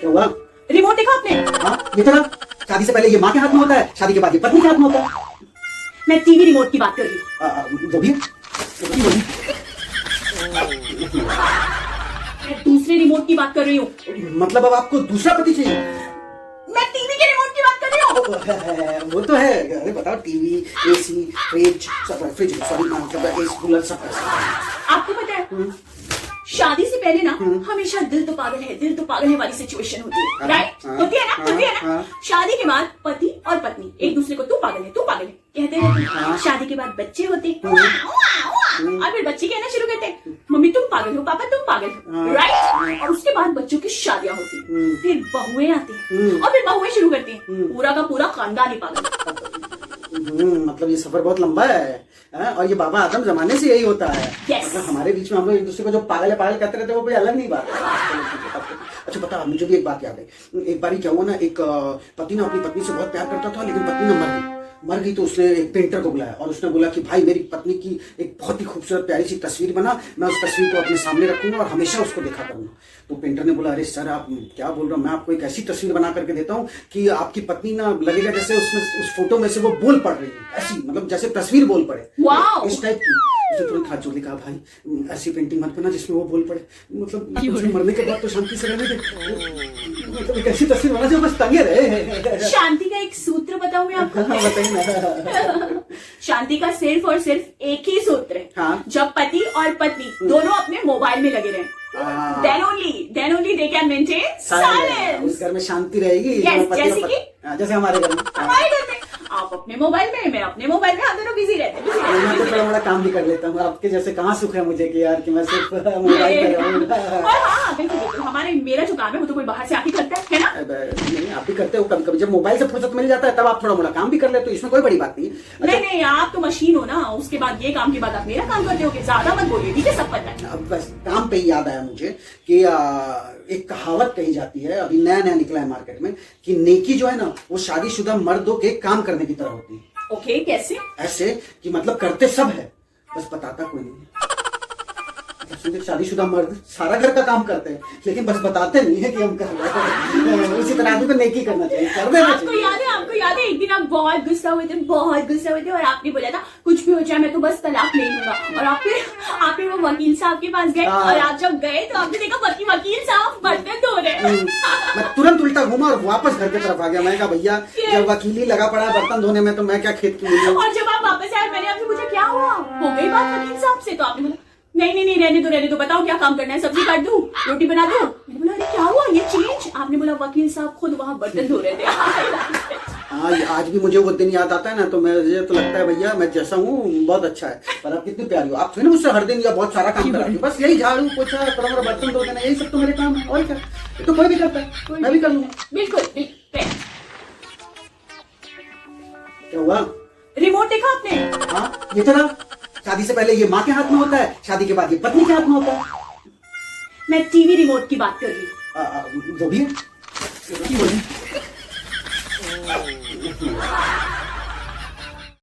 क्या हुआ? रिमोट देखा आपने? हाँ, ये चला। शादी से पहले ये माँ के हाथ में होता है, शादी के बाद ये पत्नी के हाथ में होता है। मैं टीवी रिमोट की बात कर रही हूँ। जो भी है, मैं दूसरे रिमोट की बात कर रही हूँ। मतलब अब आपको दूसरा पति चाहिए? मैं टीवी के रिमोट की बात कर रही हूँ। वो तो है। अरे बताओ, TV, AC, fridge, fridge sorry, मतलब एसी, कूलर, सब। आपको पता है शादी से पहले ना हमेशा दिल तो पागल है वाली सिचुएशन होती है, राइट? होती है ना? शादी के बाद पति और पत्नी एक दूसरे को तू पागल है कहते हैं। शादी के बाद बच्चे होते और फिर बच्चे कहना शुरू करते हैं, मम्मी तुम पागल हो, पापा तुम पागल हो, राइट? और उसके बाद बच्चों की शादियां होती हैं, फिर बहुएं आती हैं और फिर बहुएं शुरू करती हैं, पूरा का पूरा खानदान ही पागल। मतलब ये सफर बहुत लंबा है। और ये बाबा आदम जमाने से यही होता है। मतलब हमारे बीच में हम लोग एक दूसरे को जो पागल कहते रहते वो कोई अलग नहीं बात है। अच्छा बता, मुझे भी एक बात याद है। एक बार क्या हुआ ना, एक पति ना अपनी पत्नी से बहुत प्यार करता था, लेकिन पत्नी ना मर गई। तो उसने एक पेंटर को बुलाया और उसने बोला कि भाई मेरी पत्नी की एक बहुत ही खूबसूरत प्यारी सी तस्वीर बना, मैं उस तस्वीर को अपने सामने रखूंगा और हमेशा उसको देखा करूंगा। तो पेंटर ने बोला, अरे सर आप क्या बोल रहे हो, मैं आपको एक ऐसी तस्वीर बना करके देता हूँ कि आपकी पत्नी ना लगेगा जैसे उसमें उस फोटो में से वो बोल पड़ रही है, ऐसी मतलब जैसे तस्वीर बोल पड़े, इस टाइप की। उसने तुरंत हाथ जोड़ के कहा, भाई ऐसी पेंटिंग मत बना जिसमें वो बोल पड़े, मतलब मरने के बाद तो शांति से रहने दे, मतलब एक ऐसी तस्वीर बना जो बस तंगे रहे। शांति का एक सूत्र बताऊं मैं आपको? बताइए ना। शांति का सिर्फ और सिर्फ एक ही सूत्र है। हाँ? जब पति और पत्नी दोनों अपने मोबाइल में लगे रहे, then only they can maintain silence। उस घर में शांति रहेगी। Yes, जैसे हमारे घर में आप अपने मोबाइल में, मैं अपने मोबाइल में, हम दोनों बिजी रहते हैं। मैं तो थोड़ा मोड़ा काम भी कर लेता हूँ। आपके जैसे कहाँ सुख है मुझे कि यार कि मैं सिर्फ मोबाइल पर रहूँ। हाँ बिल्कुल, मेरा जो काम है वो तो कोई बाहर से आके करता है ना? नहीं, आप भी करते हो कभी कभी, जब मोबाइल से फुर्सत मिल जाता है तब आप थोड़ा मोड़ा काम भी कर लेते हो, इसमें कोई बड़ी बात नहीं। नहीं, आप तो मशीन हो ना, उसके बाद ये काम के बाद आप मेरा काम करते हो। ज्यादा मत बोलिए, ठीक है? सब पता है। अब बस काम पे याद आया मुझे कि एक कहावत कही जाती है, अभी नया निकला है मार्केट में, कि नेकी जो है ना वो शादीशुदा मर्दों के काम करने की तरह होती है। ओके, कैसे? ऐसे कि मतलब करते सब है, बस बताता कोई नहीं। शादीशुदा मर्द सारा घर का काम करते हैं, लेकिन बस बताते नहीं है कि हम कर रहे हैं। उसी तरह आदमी को नेकी करना चाहिए, कर देना चाहिए। आपको याद है एक दिन आप बहुत गुस्सा हुए थे और आपने बोला था कुछ भी हो जाए मैं तो बस तलाक ले लूंगा, और आपने वो वकील साहब के पास गए और आप जब गए तो आपने देखा वकील साहब बर्तन धो रहे। मैं तुरंत उल्टा घूमा और वापस घर की तरफ आ गया। मैं कहा भैया जब वकीली लगा पड़ा है बर्तन धोने में तो मैं क्या खेत की। और जब आप वापस आए मैंने आपसे पूछा क्या हुआ, हो गई बात वकील साहब से? तो आपने बोला नहीं रहने दो, बताओ क्या काम करना है, सब्जी काट दूं, रोटी बना दूं? मैंने बोला अरे क्या हुआ, ये चेंज? आपने बोला वकील साहब खुद वहां बर्तन धो रहे थे। हाँ, आज भी मुझे वो दिन याद आता है ना, तो मुझे तो लगता है भैया मैं जैसा हूँ बहुत अच्छा है, पर आप कितनी प्यारी हो। आप फिर मुझसे हर दिन या बहुत सारा काम कराती हो, बस यही झाड़ू पोछा थोड़ा मोड़ा बर्तन धो देना, यही सब तो मेरे काम है। और क्या, तो कोई भी करता है, मैं भी कर लूंगा। बिल्कुल। क्या हुआ? रिमोट देखा आपने? हाँ, ये चला। शादी से पहले ये माँ के हाथ में होता है, शादी के बाद ये पत्नी के हाथ में होता है। मैं टीवी रिमोट की बात कर रही हूँ। जो भी है।